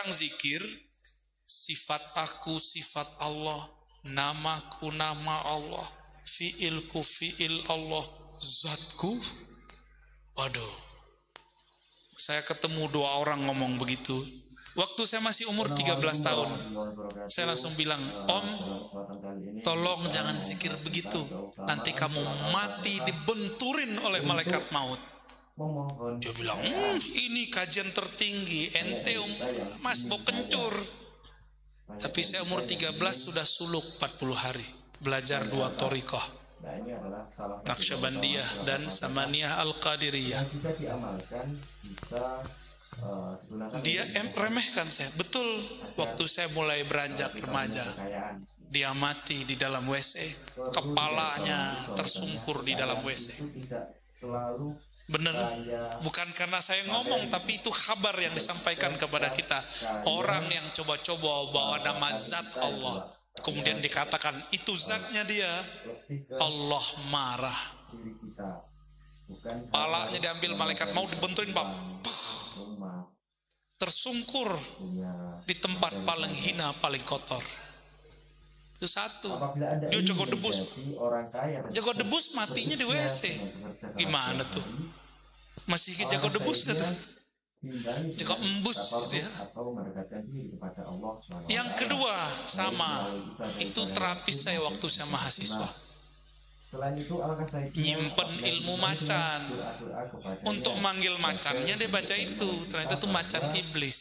orang zikir, sifat aku sifat Allah, namaku nama Allah, fiilku fiil Allah, zatku. Waduh, saya ketemu 2 orang ngomong begitu. Waktu saya masih umur 13 tahun, saya langsung bilang, Om, tolong jangan zikir begitu. Nanti kamu mati dibenturin oleh malaikat maut. Dia bilang, ini kajian tertinggi, ente mas mau kencur. Tapi saya umur 13 sudah suluk 40 hari, belajar 2 thariqah, Naqsyabandiyah dan Samaniyah Al-Qadiriyah. Dia remehkan saya. Betul, waktu saya mulai beranjak remaja, dia mati di dalam WC, kepalanya tersungkur di dalam WC. Benar, bukan karena saya ngomong, tapi itu kabar yang disampaikan kepada kita. Orang yang coba-coba bawa nama zat Allah, kemudian dikatakan itu zatnya dia, Allah marah. Palanya diambil malaikat mau dibenturin, Pak. Tersungkur di tempat paling hina, paling kotor. Itu satu. Dia jago debus. Jago debus matinya di WC. Gimana tuh? Masih jago debus gitu. Jago embus gitu ya. Yang kedua sama, itu terapis saya waktu saya mahasiswa. Nyimpen ilmu macan. Untuk manggil macannya dia baca itu. Ternyata itu macan iblis,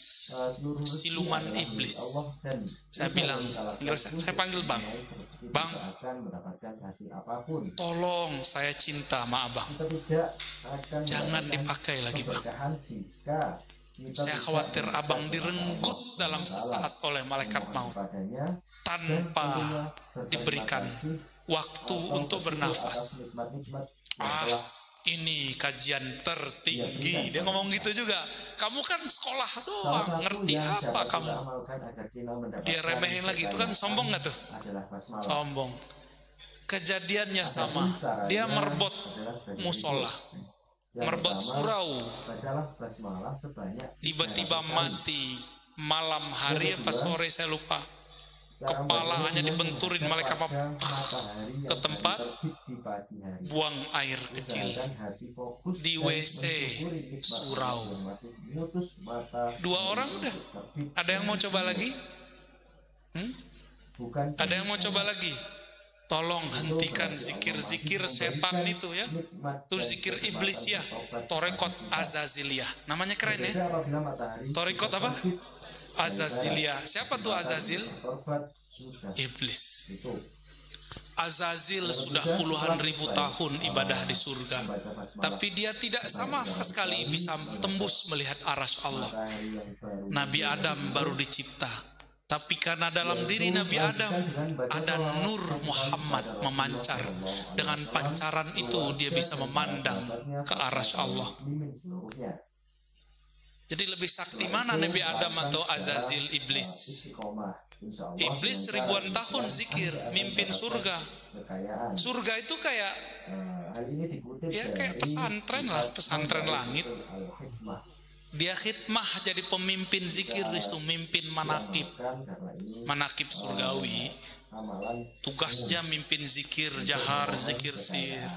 siluman iblis. Saya bilang, saya panggil Bang, Bang, tolong saya cinta sama Abang, jangan dipakai lagi Bang. Saya khawatir Abang direnggut dalam sesaat oleh malaikat maut tanpa diberikan waktu untuk bernafas. Ini kajian tertinggi. Dia ngomong gitu juga. Kamu kan sekolah doang, ngerti apa kamu? Dia remehin lagi. Itu kan sombong gak tuh? Sombong. Kejadiannya sama. Dia merebut musola, merebut surau. Tiba-tiba mati. Malam hari apa sore saya lupa. Kepalanya dibenturin malaikat ke tempat buang air kecil di WC surau. 2 orang udah. Ada yang mau coba lagi? Ada yang mau coba lagi? Tolong hentikan zikir-zikir setan itu ya. Itu zikir iblis ya. Thariqat Azaziliyah. Namanya keren ya. Thariqat apa? Azaziliyah. Siapa tuh Azazil? Iblis. Azazil sudah puluhan ribu tahun ibadah di surga, tapi dia tidak sama sekali bisa tembus melihat arasy Allah. Nabi Adam baru dicipta, tapi karena dalam diri Nabi Adam ada nur Muhammad memancar. Dengan pancaran itu dia bisa memandang ke arasy Allah. Jadi lebih sakti mana Nabi Adam atau Azazil iblis? Iblis ribuan tahun zikir, mimpin surga. Surga itu kayak pesantren lah, pesantren langit. Dia khidmah jadi pemimpin zikir itu, mimpin manakib surgawi. Tugasnya mimpin zikir jahar, zikir sir.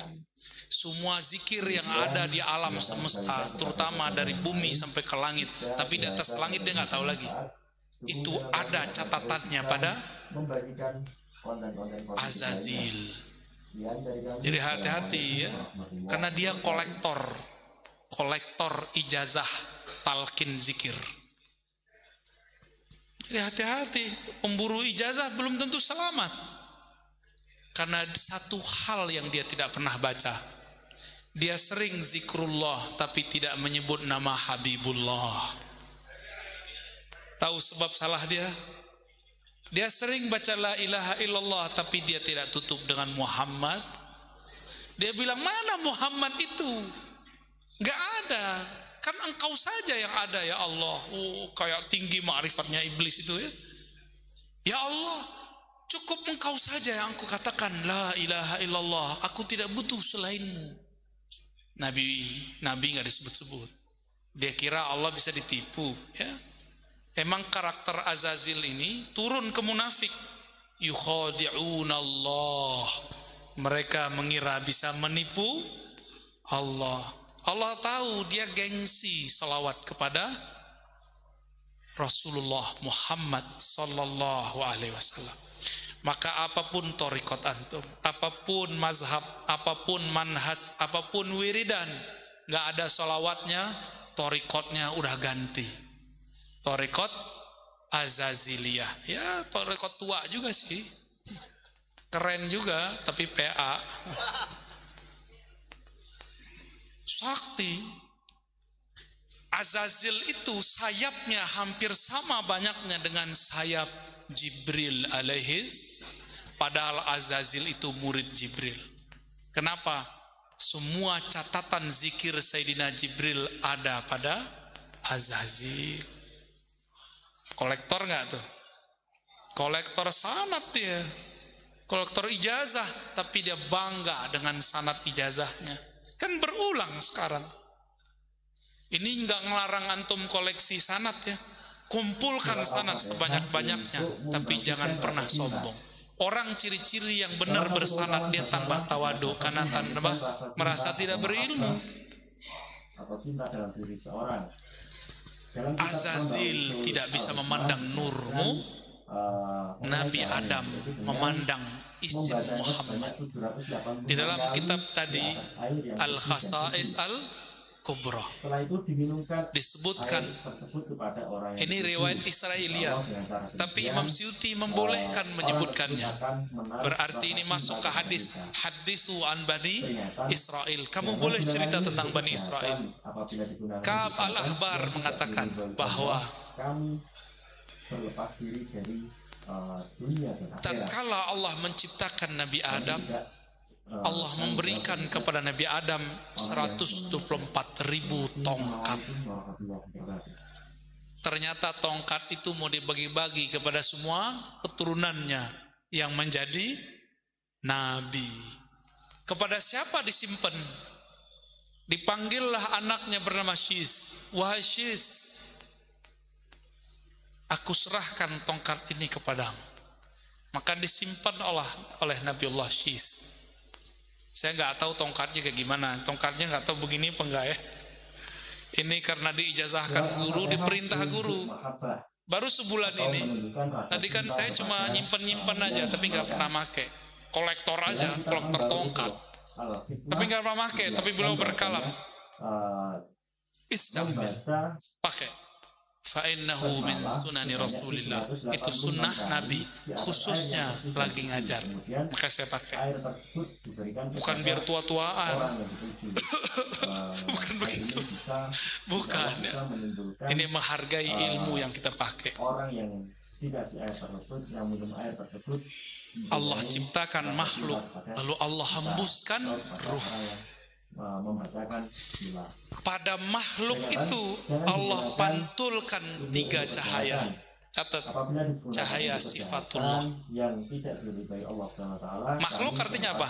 Semua zikir yang ada di alam semesta, terutama dari bumi sampai ke langit, tapi di atas langit dia nggak tahu lagi. Itu ada catatannya pada Azazil. Jadi hati-hati ya, karena dia kolektor ijazah talqin zikir. Jadi hati-hati, pemburu ijazah belum tentu selamat. Karena satu hal yang dia tidak pernah baca. Dia sering zikrullah tapi tidak menyebut nama Habibullah. Tahu sebab salah dia? Dia sering baca la ilaha illallah tapi dia tidak tutup dengan Muhammad. Dia bilang, mana Muhammad itu? Gak ada. Kan engkau saja yang ada ya Allah. Oh, kayak tinggi ma'rifatnya iblis itu ya. Ya Allah, cukup engkau saja yang aku katakan la ilaha illallah. Aku tidak butuh selainmu. Nabi nggak disebut-sebut. Dia kira Allah bisa ditipu ya. Emang karakter Azazil ini turun ke munafik. Yukhadi'unallah. Mereka mengira bisa menipu Allah. Allah tahu dia gengsi selawat kepada Rasulullah Muhammad sallallahu alaihi wasallam. Maka apapun torikot antum, apapun mazhab, apapun manhaj, apapun wiridan, nggak ada salawatnya, torikotnya udah ganti. Torikot Azaziliyah. Ya torikot tua juga sih. Keren juga, tapi PA. Sakti. Azazil itu sayapnya hampir sama banyaknya dengan sayap Jibril alaihis. Padahal Azazil itu murid Jibril. Kenapa? Semua catatan zikir Sayyidina Jibril ada pada Azazil. Kolektor nggak tuh? Kolektor sanad dia. Kolektor ijazah, tapi dia bangga dengan sanad ijazahnya. Kan berulang sekarang. Ini nggak ngelarang antum koleksi sanad ya. Kumpulkan sanad sebanyak-banyaknya, tapi jangan pernah sombong. Orang ciri-ciri yang benar bersanad dia tambah tawadu karena tambah merasa tidak berilmu. Azazil tidak bisa memandang nurmu, Nabi Adam memandang isim Muhammad. Di dalam kitab tadi Al-Khasa'is Al-Kubra disebutkan, ini riwayat Israiliyat, tapi Imam Suyuti membolehkan menyebutkannya. Berarti ini masuk ke hadis hadisu an Bani Israel. Kamu boleh cerita tentang Bani Israel. Ka'ab al-Ahbar mengatakan bahwa tatkala Allah menciptakan Nabi Adam, Allah memberikan kepada Nabi Adam 124.000 tongkat. Ternyata tongkat itu mau dibagi-bagi kepada semua keturunannya yang menjadi nabi. Kepada siapa disimpan? Dipanggillah anaknya bernama Syis. Wahai Syis, aku serahkan tongkat ini kepadamu. Maka disimpan oleh Nabiullah Syis. Saya nggak tahu tongkatnya kayak gimana. Tongkatnya nggak tahu begini apa enggak ya. Ini karena diijazahkan guru, diperintah guru. Baru sebulan ini. Tadi kan saya cuma nyimpen aja, tapi nggak pernah make. Kolektor aja, kolektor tongkat. Tapi nggak pernah make, tapi beliau berkalam. Istambil, pakai. Fa'innahu min sunani Rasulillah. Itu sunnah Nabi, khususnya lagi ngajar. Maka saya pakai. Bukan biar tua-tuaan. Bukan begitu. Bukan ya. Ini menghargai ilmu yang kita pakai. Allah ciptakan makhluk, lalu Allah hembuskan ruh. Pada makhluk itu Allah pantulkan 3 cahaya. Catat, cahaya sifatullah. Makhluk artinya apa?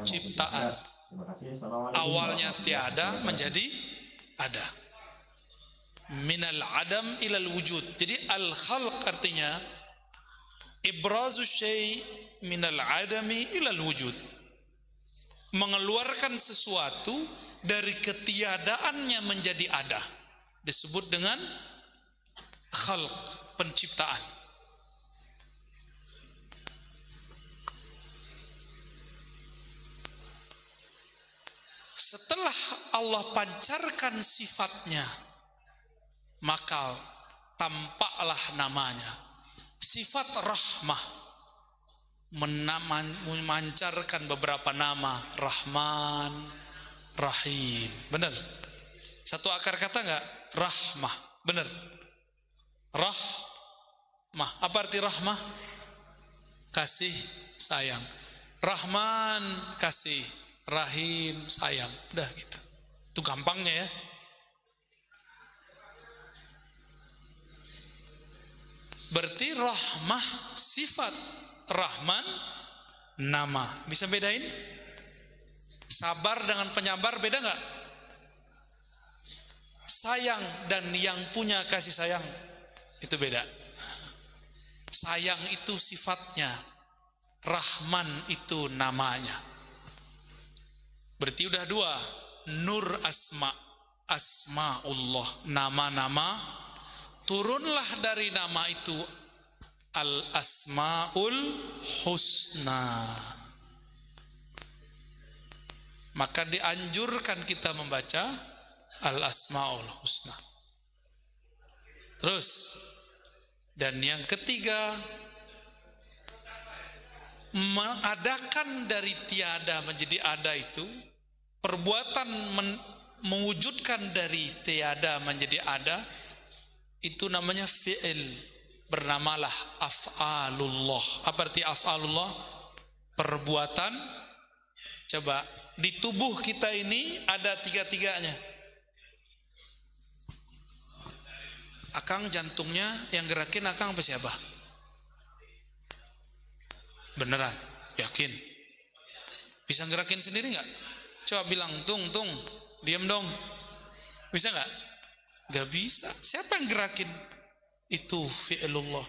Ciptaan. Awalnya tiada menjadi ada. Minal adam ilal wujud. Jadi al-khalq artinya ibrazu syai' minal adami ilal wujud. Mengeluarkan sesuatu dari ketiadaannya menjadi ada. Disebut dengan khalq, penciptaan. Setelah Allah pancarkan sifatnya, maka tampaklah namanya. Sifat rahmah memancarkan beberapa nama, Rahman, Rahim. Benar? Satu akar kata enggak? Rahmah. Benar? Rahmah. Apa arti rahmah? Kasih sayang. Rahman kasih, Rahim sayang. Udah gitu. Itu gampangnya ya. Berarti rahmah sifat, Rahman nama. Bisa bedain? Sabar dengan penyabar beda nggak? sayang dan yang punya kasih sayang itu beda. Sayang itu sifatnya, Rahman itu namanya. Berarti udah dua. Nur asma'ullah, nama-nama. Turunlah dari nama itu al-asma'ul husna. Maka dianjurkan kita membaca al-asma'ul husna. Terus, dan yang ketiga, mengadakan dari tiada menjadi ada itu, perbuatan mewujudkan dari tiada menjadi ada, itu namanya fi'il, bernamalah af'alullah. Apa arti af'alullah? Perbuatan. Coba, di tubuh kita ini ada tiga-tiganya. Akang jantungnya yang gerakin akang apa siapa? Beneran? Yakin? Bisa gerakin sendiri nggak? Coba bilang tung, diam dong. Bisa nggak? Nggak bisa. Siapa yang gerakin? Itu fi'lullah.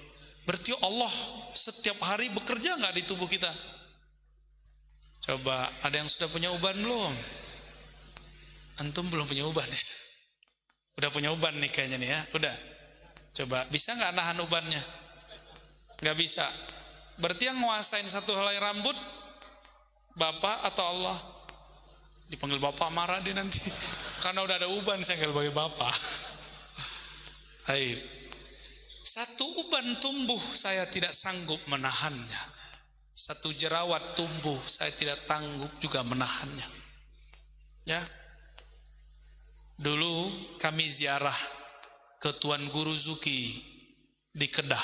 Berarti Allah setiap hari bekerja nggak di tubuh kita? Coba, ada yang sudah punya uban belum? Antum belum punya uban ya? Udah punya uban nih kayaknya nih ya. Udah. Coba, bisa nggak nahan ubannya? Nggak bisa. Berarti yang nguasain satu helai rambut Bapak atau Allah? Dipanggil Bapak marah dia nanti. Karena udah ada uban saya nggak bagi Bapak. Hai. Satu uban tumbuh saya tidak sanggup menahannya. Satu jerawat tumbuh saya tidak sanggup juga menahannya. Ya. Dulu kami ziarah ke Tuan Guru Zuki di Kedah.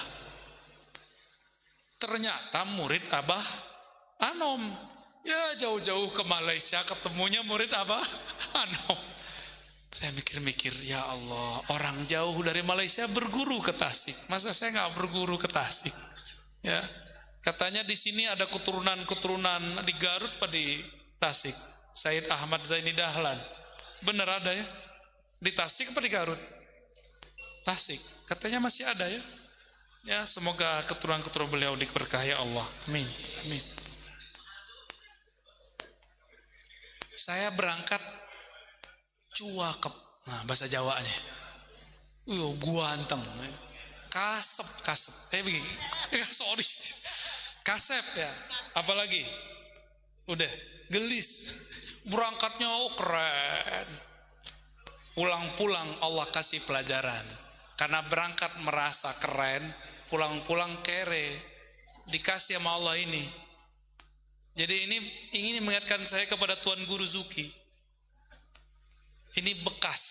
Ternyata murid Abah Anom. Ya jauh-jauh ke Malaysia ketemunya murid Abah Anom. Saya mikir-mikir, ya Allah, orang jauh dari Malaysia berguru ke Tasik. Masa saya nggak berguru ke Tasik? Ya, katanya di sini ada keturunan-keturunan di Garut pada di Tasik. Said Ahmad Zaini Dahlan. Bener ada ya? Di Tasik apa di Garut? Tasik. Katanya masih ada ya? Ya, semoga keturunan-keturunan beliau diberkahi Allah. Amin. Amin. Saya berangkat cuakep. Nah, bahasa Jawanya. Gua anteng. Kasep. Begini. Sorry. Kasep ya. Apalagi? Udah, gelis. Berangkatnya keren. Pulang-pulang Allah kasih pelajaran. Karena berangkat merasa keren, pulang-pulang kere, dikasih sama Allah ini. Jadi ini ingin mengingatkan saya kepada Tuan Guru Zuki. Ini bekas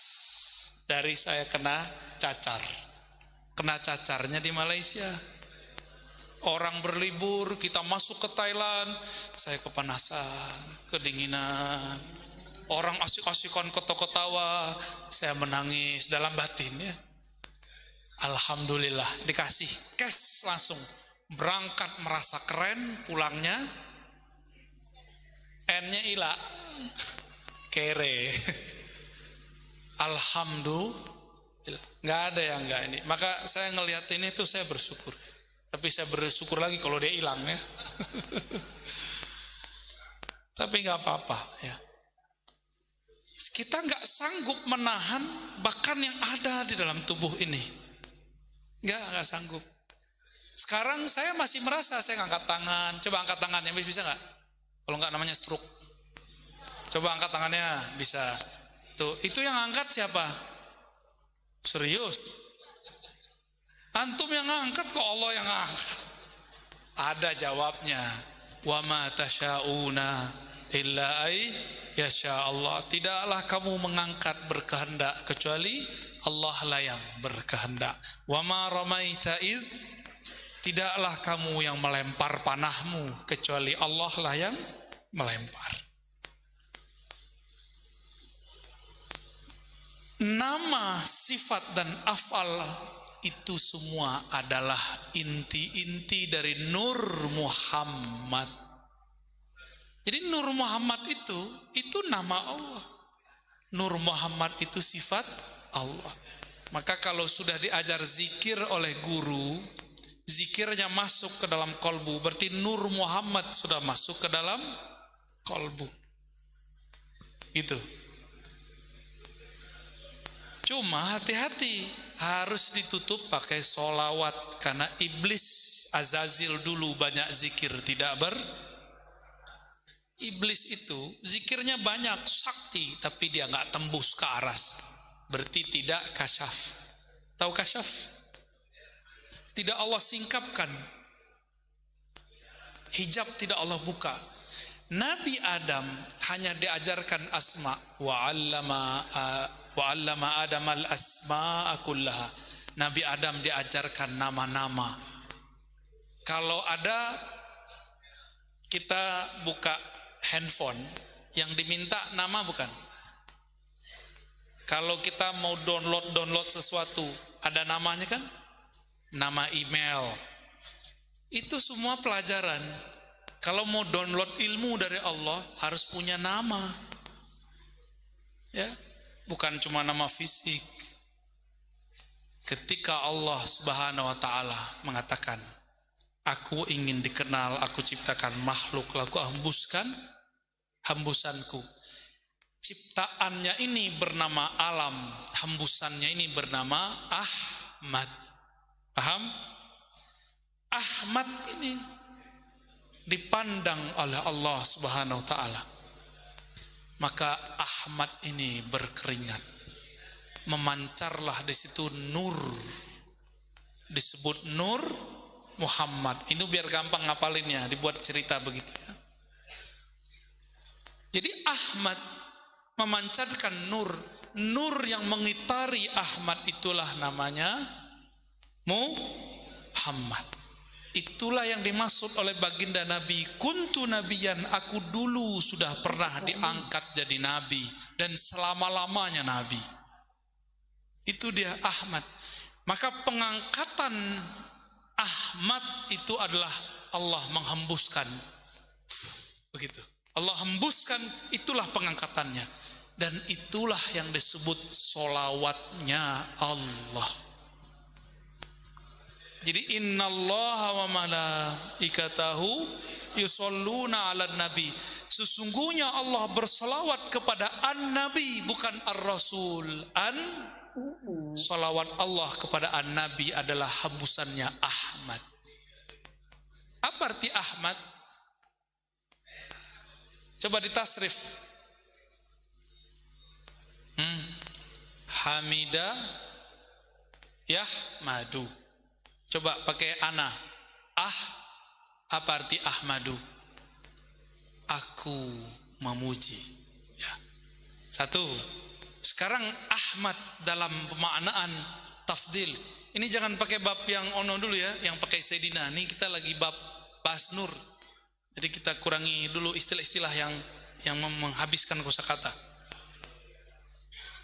dari saya kena cacar. Kena cacarnya di Malaysia. Orang berlibur, kita masuk ke Thailand, saya kepanasan, kedinginan. Orang asik-asikan ketawa-ketawa, saya menangis dalam batin ya. Alhamdulillah dikasih cash langsung. Berangkat merasa keren, pulangnya N-nya hilang. Kere. Alhamdulillah. Nggak ada yang nggak ini. Maka saya ngelihat ini tuh saya bersyukur. Tapi saya bersyukur lagi kalau dia hilang ya. Tapi nggak apa-apa ya. Kita nggak sanggup menahan bahkan yang ada di dalam tubuh ini. Nggak sanggup. Sekarang saya masih merasa saya ngangkat tangan. Coba angkat tangannya, bisa nggak? Kalau nggak namanya stroke. Coba angkat tangannya, bisa. Tuh, itu yang angkat siapa? Serius? Antum yang angkat kok Allah yang angkat? Ada jawabnya. Wa ma tasyauna illa ay yasha Allah. Tidaklah kamu mengangkat berkehendak kecuali Allah lah yang berkehendak. Wa ma ramaita iz, tidaklah kamu yang melempar panahmu kecuali Allah lah yang melempar. Nama, sifat dan afal itu semua adalah inti-inti dari Nur Muhammad. Jadi Nur Muhammad itu nama Allah. Nur Muhammad itu sifat Allah. Maka kalau sudah diajar zikir oleh guru, zikirnya masuk ke dalam kolbu, berarti Nur Muhammad sudah masuk ke dalam kolbu. Gitu. Cuma hati-hati, harus ditutup pakai solawat, karena iblis Azazil dulu banyak zikir tidak Iblis itu zikirnya banyak, sakti, tapi dia nggak tembus ke aras, berarti tidak kasyaf. Tahu kasyaf? Tidak Allah singkapkan, hijab tidak Allah buka. Nabi Adam hanya diajarkan asma, wa 'allama Adam al-asma'a kullaha. Nabi Adam diajarkan nama-nama. Kalau ada, kita buka handphone, yang diminta nama bukan? Kalau kita mau download sesuatu, ada namanya kan? Nama email. Itu semua pelajaran. Kalau mau download ilmu dari Allah, harus punya nama. Ya, bukan cuma nama fisik. Ketika Allah Subhanahu wa taala mengatakan, aku ingin dikenal, aku ciptakan makhluk, lalu hembuskan hembusanku. Ciptaannya ini bernama alam, hembusannya ini bernama Ahmad. Paham? Ahmad ini dipandang oleh Allah Subhanahu wa taala. Maka Ahmad ini berkeringat. Memancarlah di situ nur. Disebut Nur Muhammad. Itu biar gampang ngapalinnya, dibuat cerita begitu ya. Jadi Ahmad memancarkan nur. Nur yang mengitari Ahmad itulah namanya Muhammad. Itulah yang dimaksud oleh baginda Nabi, kuntu nabiyan, aku dulu sudah pernah diangkat jadi nabi dan selama-lamanya nabi. Itu dia Ahmad. Maka pengangkatan Ahmad itu adalah Allah menghembuskan. Begitu. Allah hembuskan, itulah pengangkatannya. Dan itulah yang disebut solawatnya Allah. Jadi innallaha wa malaikatahu yusholluna 'alan nabi. Sesungguhnya Allah berselawat kepada an-nabi, bukan ar-rasul. Salawat Allah kepada an-nabi adalah hembusannya Ahmad. Apa arti Ahmad? Coba ditasrif. Hamida Yahmadu. Coba pakai ana. Apa arti Ahmadu? Aku memuji. Ya. Satu. Sekarang Ahmad dalam pemaknaan tafdil. Ini jangan pakai bab yang ono dulu ya, yang pakai Sayyidina. Ini kita lagi bab bahas nur. Jadi kita kurangi dulu istilah-istilah yang menghabiskan kosakata.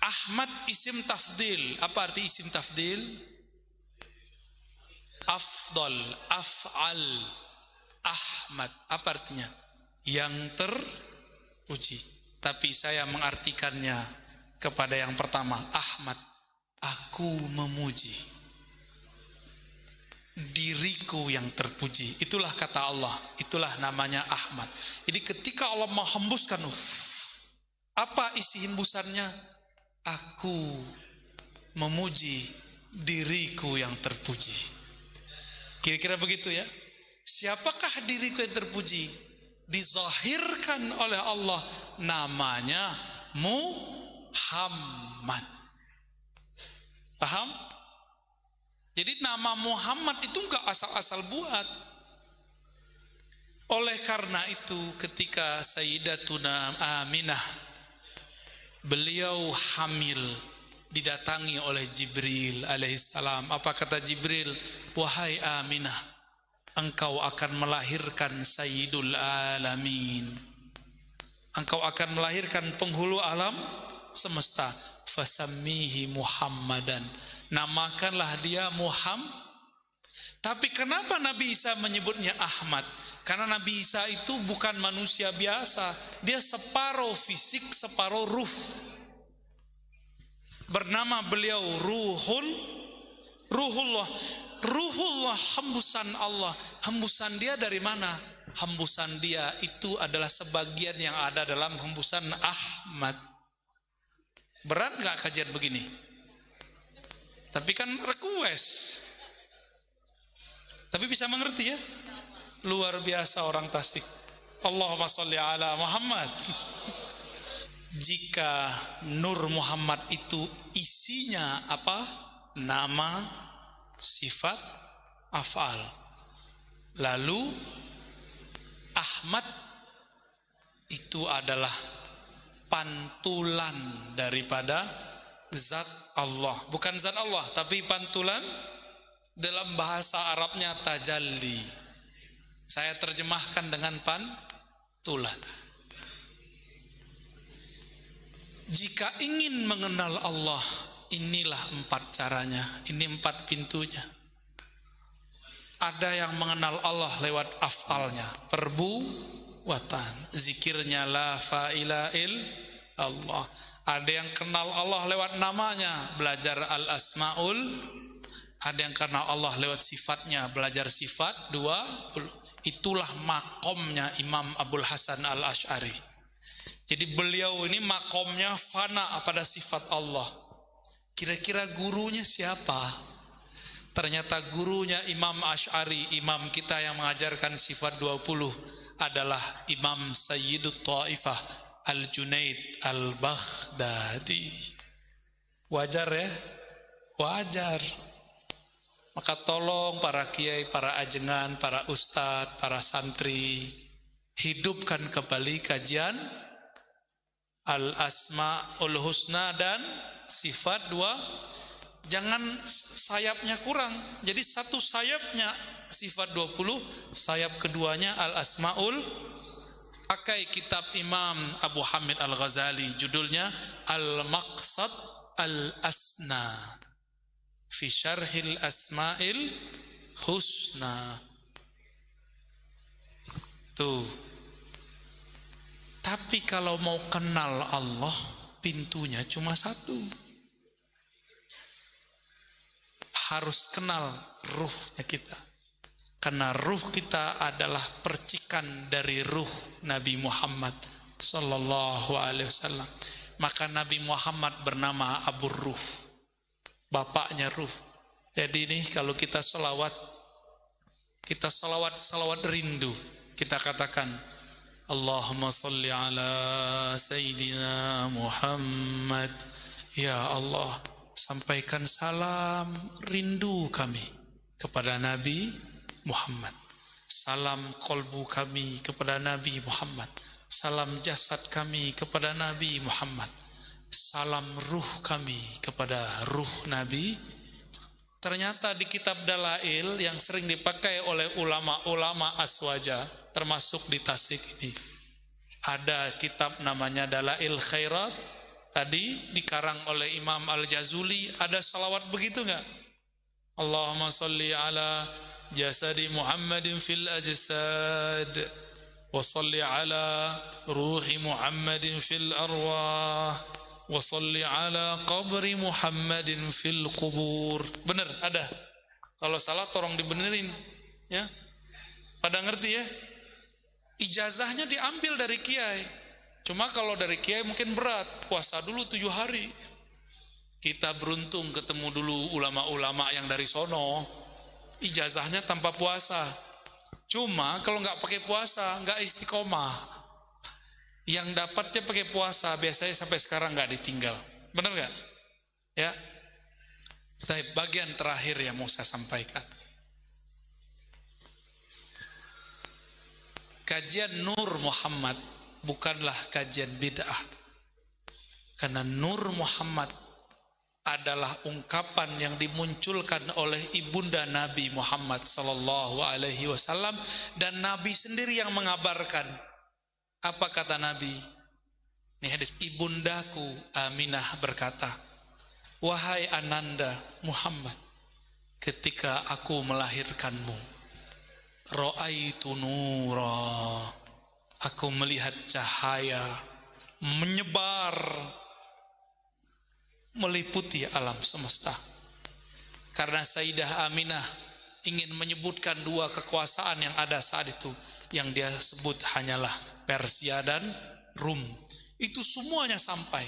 Ahmad isim tafdil. Apa arti isim tafdil? Afdal, af'al. Ahmad, apa artinya? Yang terpuji. Tapi saya mengartikannya kepada yang pertama, Ahmad, aku memuji diriku yang terpuji. Itulah kata Allah, itulah namanya Ahmad. Jadi ketika Allah menghembuskan, apa isi hembusannya? Aku memuji diriku yang terpuji. Kira-kira begitu ya. Siapakah diriku yang terpuji? Dizahirkan oleh Allah, namanya Muhammad. Paham? Jadi nama Muhammad itu enggak asal-asal buat. Oleh karena itu ketika Sayyidatuna Aminah, beliau hamil, didatangi oleh Jibril alaihissalam. Apa kata Jibril? Wahai Aminah, engkau akan melahirkan Sayyidul Alamin. Engkau akan melahirkan penghulu alam semesta. Fasammihi Muhammadan. Namakanlah dia Muhammad. Tapi kenapa Nabi Isa menyebutnya Ahmad? Karena Nabi Isa itu bukan manusia biasa. Dia separuh fisik, separuh ruh. Bernama beliau Ruhullah. Ruhullah, hembusan Allah. Hembusan dia dari mana? Hembusan dia itu adalah sebagian yang ada dalam hembusan Ahmad. Berat gak kajian begini? Tapi kan request. Tapi bisa mengerti ya? Luar biasa orang Tasik. Allahumma sholli ala Muhammad. Jika Nur Muhammad itu isinya apa? Nama, sifat, af'al. Lalu Ahmad itu adalah pantulan daripada zat Allah. Bukan zat Allah, tapi pantulan. Dalam bahasa Arabnya tajalli. Saya terjemahkan dengan pantulan. Jika ingin mengenal Allah, inilah 4 caranya. Ini 4 pintunya. Ada yang mengenal Allah lewat af'alnya, perbuatan, zikirnya la ilaha illallah. Ada yang kenal Allah lewat namanya, belajar al-asmaul. Ada yang kenal Allah lewat sifatnya, belajar sifat 20. Itulah makomnya Imam Abul Hasan Al-Asy'ari. Jadi beliau ini makomnya fana pada sifat Allah. Kira-kira gurunya siapa? Ternyata gurunya Imam Asy'ari, imam kita yang mengajarkan sifat 20, adalah Imam Sayyidut Taifah Al-Junaid Al-Baghdadi. Wajar ya? Wajar. Maka tolong para kiai, para ajengan, para ustadz, para santri, hidupkan kembali kajian Al-Asma'ul Husna dan sifat 2. Jangan sayapnya kurang. Jadi satu sayapnya sifat 20, sayap keduanya Al-Asma'ul. Pakai kitab Imam Abu Hamid Al-Ghazali, judulnya Al-Maqsad Al-Asna fi syarhil asma'il husna. Tuh. Tapi kalau mau kenal Allah, pintunya cuma 1. Harus kenal ruhnya kita. Karena ruh kita adalah percikan dari ruh Nabi Muhammad sallallahu alaihi wasallam. Maka Nabi Muhammad bernama Abu Ruh, bapaknya ruh. Jadi ini kalau kita salawat rindu. Kita katakan Allahumma salli ala Sayyidina Muhammad. Ya Allah, sampaikan salam rindu kami kepada Nabi Muhammad. Salam kolbu kami kepada Nabi Muhammad. Salam jasad kami kepada Nabi Muhammad. Salam ruh kami kepada ruh Nabi. Ternyata di kitab Dalail yang sering dipakai oleh ulama-ulama Aswaja, termasuk di Tasik ini, ada kitab namanya Dalail Khairat. Tadi dikarang oleh Imam Al-Jazuli. Ada salawat begitu enggak? Allahumma salli ala jasadi Muhammadin fil ajsad wa salli ala ruhi Muhammadin fil arwah wa salli ala qabri Muhammadin fil qubur. Benar, ada. Kalau salah tolong dibenerin ya. Pada ngerti ya? Ijazahnya diambil dari kiai. Cuma kalau dari kiai mungkin berat, puasa dulu 7 hari. Kita beruntung ketemu dulu ulama-ulama yang dari sono, ijazahnya tanpa puasa. Cuma kalau nggak pakai puasa, nggak istiqomah. Yang dapatnya pakai puasa, biasanya sampai sekarang nggak ditinggal. Benar nggak? Ya. Tapi bagian terakhir yang mau saya sampaikan. Kajian Nur Muhammad bukanlah kajian bid'ah. Karena Nur Muhammad adalah ungkapan yang dimunculkan oleh ibunda Nabi Muhammad sallallahu alaihi wasallam, dan Nabi sendiri yang mengabarkan. Apa kata Nabi? Ini hadis, ibundaku Aminah berkata, wahai Ananda Muhammad, ketika aku melahirkanmu, ra'aitu nura, aku melihat cahaya menyebar meliputi alam semesta. Karena Sayyidah Aminah ingin menyebutkan dua kekuasaan yang ada saat itu, yang dia sebut hanyalah Persia dan Rum. Itu semuanya sampai.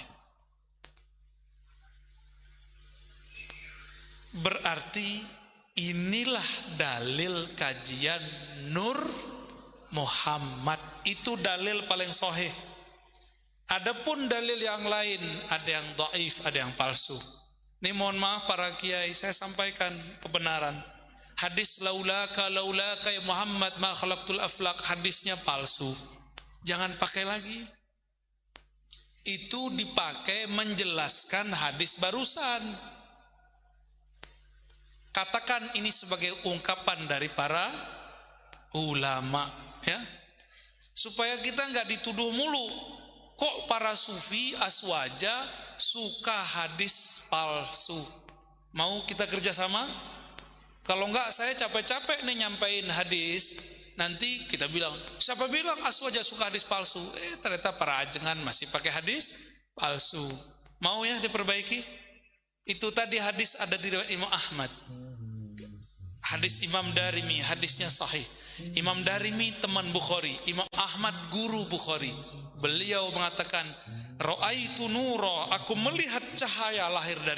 Berarti inilah dalil kajian Nur Muhammad. Itu dalil paling sahih. Adapun dalil yang lain, ada yang dhaif, ada yang palsu. Ini mohon maaf para kiai, saya sampaikan kebenaran. Hadis laulaka ya Muhammad ma khalaqtul aflaq, hadisnya palsu. Jangan pakai lagi. Itu dipakai menjelaskan hadis barusan. Katakan ini sebagai ungkapan dari para ulama, ya. Supaya kita nggak dituduh mulu. Kok para sufi aswaja suka hadis palsu? Mau kita kerjasama? Kalau enggak, saya capek-capek nih nyampein hadis. Nanti kita bilang, siapa bilang aswaja suka hadis palsu? Ternyata para ajengan masih pakai hadis palsu. Mau ya diperbaiki? Itu tadi hadis ada di riwayat Imam Ahmad. Hadis Imam Darimi, hadisnya sahih. Imam Darimi teman Bukhari, Imam Ahmad guru Bukhari. Beliau mengatakan, ra'aitu nura, aku melihat cahaya lahir dari